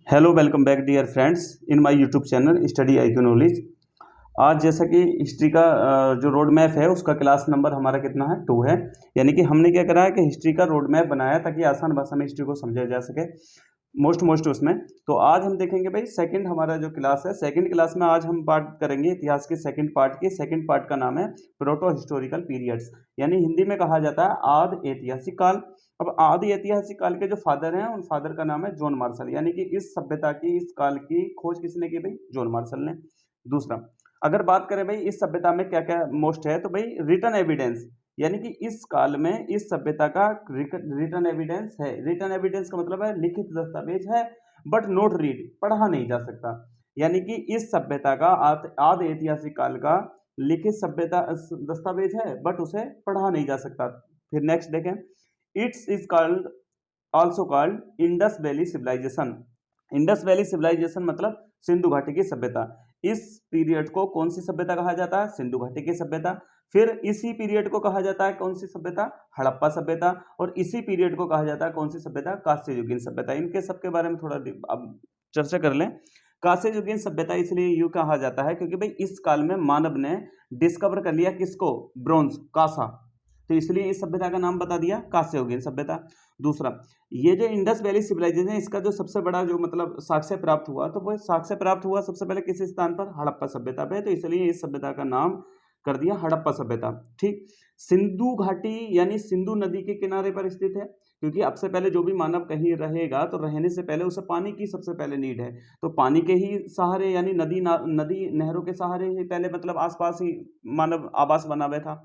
Hello welcome back dear friends in my YouTube channel study IQ knowledge. आज जैसा कि history का जो रोड मैप है उसका क्लास नंबर हमारा कितना है 2 है। यानी कि हमने क्या करा है कि हिस्ट्री का रोड मैप बनाया ताकि आसान भाषा में हिस्ट्री को समझा जा सके मोस्ट उसमें। तो आज हम देखेंगे भाई सेकंड हमारा जो क्लास है, सेकंड क्लास में आज हम बात करेंगे इतिहास के सेकंड पार्ट का नाम है प्रोटो हिस्टोरिकल पीरियड्स, यानी हिंदी में कहा जाता है आदि ऐतिहासिक काल। अब आदि ऐतिहासिक काल के जो फादर हैं उन फादर का नाम है जॉन मार्शल, यानी कि इस सभ्यता की इस काल की खोज किसने की भाई? जॉन मार्शल ने। दूसरा, अगर बात करें भाई इस सभ्यता में क्या क्या मोस्ट है, तो भाई रिटन एविडेंस, यानी कि इस काल में इस सभ्यता का रिटन एविडेंस है। रिटन एविडेंस का मतलब है लिखित दस्तावेज है बट नोट रीड, पढ़ा नहीं जा सकता। यानी कि इस सभ्यता का आदि ऐतिहासिक काल का लिखित सभ्यता दस्तावेज है बट उसे पढ़ा नहीं जा सकता। फिर नेक्स्ट देखें, it's is called also called Indus valley civilisation. Indus valley civilisation मतलब सिंधु घाटी की सभ्यता। इस पीरियड को कौन सी सभ्यता कहा जाता है? सिंधु घाटी की सभ्यता। फिर इसी पीरियड को कहा जाता है कौन सी सभ्यता? हड़प्पा सभ्यता। और इसी पीरियड को कहा जाता है कौन सी सभ्यता? कांस्ययुगीन सभ्यता। इनके सबके बारे में थोड़ा अब चर्चा कर लें। कांस्ययुगीन सभ्यता इसलिए यूं कहा जाता है क्योंकि भाई इस काल में मानव ने डिस्कवर कर लिया किसको? ब्रोंज, कांसा। तो इसलिए इस सभ्यता का नाम बता दिया कांस्ययुगीन सभ्यता। दूसरा, ये जो इंडस वैली सिविलाइजेशन है इसका जो सबसे बड़ा जो मतलब साक्ष्य प्राप्त हुआ, तो वो साक्ष्य प्राप्त हुआ सबसे पहले किस स्थान पर? हड़प्पा सभ्यता पे। तो इसलिए इस सभ्यता का नाम कर दिया हड़प्पा सभ्यता। ठीक। सिंधु घाटी यानी सिंधु नदी के किनारे पर स्थित है, क्योंकि अब से पहले जो भी मानव कहीं रहेगा तो रहने से पहले उसे पानी की सबसे पहले नीड है। तो पानी के ही सहारे यानी नदी नहरों के सहारे ही पहले मतलब आसपास ही मानव आवास बना हुआ था।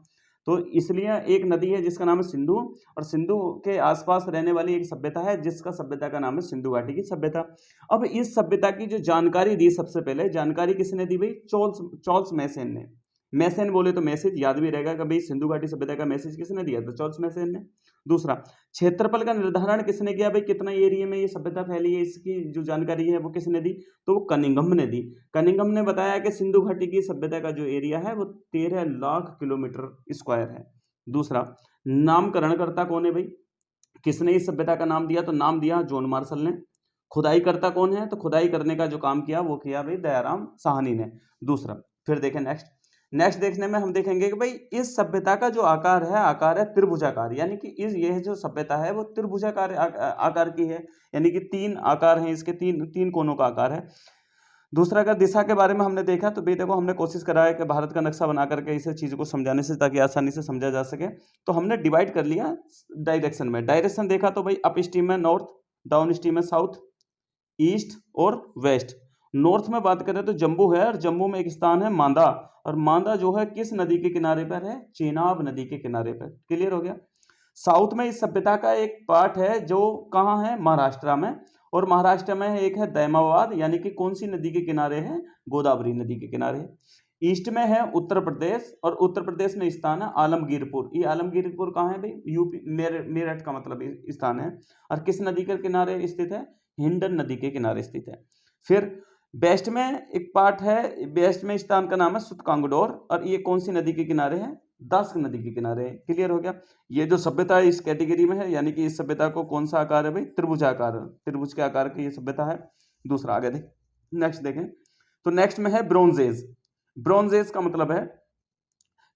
तो इसलिए एक नदी है जिसका नाम है सिंधु, और सिंधु के आसपास रहने वाली एक सभ्यता है जिसका सभ्यता का नाम है सिंधु घाटी की सभ्यता। अब इस सभ्यता की जो जानकारी दी, सबसे पहले जानकारी किसने दी भाई? चार्ल्स मैसन ने। मैसन बोले तो मैसेज याद भी रहेगा कि भाई सिंधु घाटी सभ्यता का मैसेज किसने दिया था? चार्ल्स मैसन ने। दूसरा, क्षेत्रफल का निर्धारण किसने किया भाई? कितना एरिया में ये सभ्यता फैली है इसकी जो जानकारी है वो किसने दी? तो वो कनिंघम ने दी। कनिंघम ने बताया कि सिंधु घाटी की सभ्यता का जो एरिया है वो 13 लाख किलोमीटर स्क्वायर है। दूसरा, नामकरणकर्ता कौन है भाई? किसने इस सभ्यता का नाम दिया? तो नाम दिया जॉन मार्शल ने। खुदाई करता कौन है? तो खुदाई करने का जो काम किया वो किया भाई दयाराम साहनी ने। दूसरा, फिर देखें नेक्स्ट देखने में हम देखेंगे कि भाई इस सभ्यता का जो आकार है त्रिभुजाकार, यानी कि इस यह जो सभ्यता है वो त्रिभुजाकार आकार की है, यानी कि 3 आकार हैं इसके, तीन कोनों का आकार है। दूसरा, अगर दिशा के बारे में हमने देखा तो भाई देखो हमने कोशिश करा है कि भारत का नक्शा बना करके इसे चीज़ को समझाने से ताकि आसानी से समझा जा सके। तो हमने डिवाइड कर लिया डायरेक्शन में। डायरेक्शन देखा तो भाई अप स्ट्रीम में नॉर्थ, डाउन स्ट्रीम में साउथ, ईस्ट और वेस्ट। नॉर्थ में बात करें तो जम्मू है, और जम्मू में एक स्थान है मांदा, और मांदा जो है किस नदी के किनारे पर है? चेनाब नदी के किनारे पर। क्लियर हो गया। साउथ में इस सभ्यता का एक पार्ट है जो कहाँ है? महाराष्ट्र में। और महाराष्ट्र में एक है दैमाबाद, यानी कि कौन सी नदी के किनारे है? गोदावरी नदी के किनारे। ईस्ट में है उत्तर प्रदेश, और उत्तर प्रदेश में स्थान है आलमगीरपुर। ये आलमगीरपुर कहाँ है भाई? यूपी मेरठ का मतलब स्थान है। और किस नदी के किनारे स्थित है? हिंडन नदी के किनारे स्थित है। फिर वेस्ट में एक पार्ट है, वेस्ट में स्थान का नाम है सुतकांगडोर, और ये कौन सी नदी के किनारे है? दास्क नदी के किनारे। क्लियर हो गया। ये जो सभ्यता है इस कैटेगरी में है, यानी कि इस सभ्यता को कौन सा आकार है भाई? त्रिभुजाकार, त्रिभुज के आकार की ये सभ्यता है। दूसरा, आगे नेक्स्ट देखें तो नेक्स्ट में है ब्रोंज एज। ब्रोंज एज का मतलब है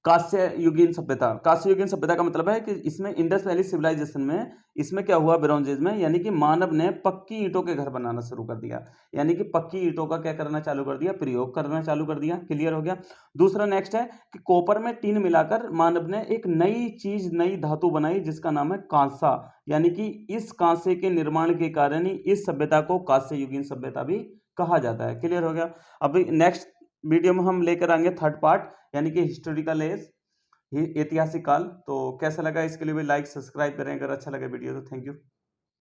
कांस्य युगीन सभ्यता। कांस्य युगीन सभ्यता का मतलब है कि इसमें इंडस वैली सिविलाइजेशन में इसमें क्या हुआ ब्रोंज एज में, यानी कि मानव ने पक्की ईंटों के घर बनाना शुरू कर दिया, यानी कि पक्की ईंटों का क्या करना चालू कर दिया? प्रयोग करना चालू कर दिया। क्लियर हो गया। दूसरा नेक्स्ट है कि कॉपर में टिन मिलाकर मानव ने एक नई चीज, नई धातु बनाई जिसका नाम है कांसा, यानी कि इस कांसे के निर्माण के कारण ही इस सभ्यता को कांस्य युगीन सभ्यता भी कहा जाता है। क्लियर हो गया। अभी नेक्स्ट वीडियो में हम लेकर आएंगे थर्ड पार्ट, यानी कि हिस्टोरिकल एज, ऐतिहासिक काल। तो कैसा लगा इसके लिए भी लाइक सब्सक्राइब करें, अगर अच्छा लगा वीडियो तो थैंक यू।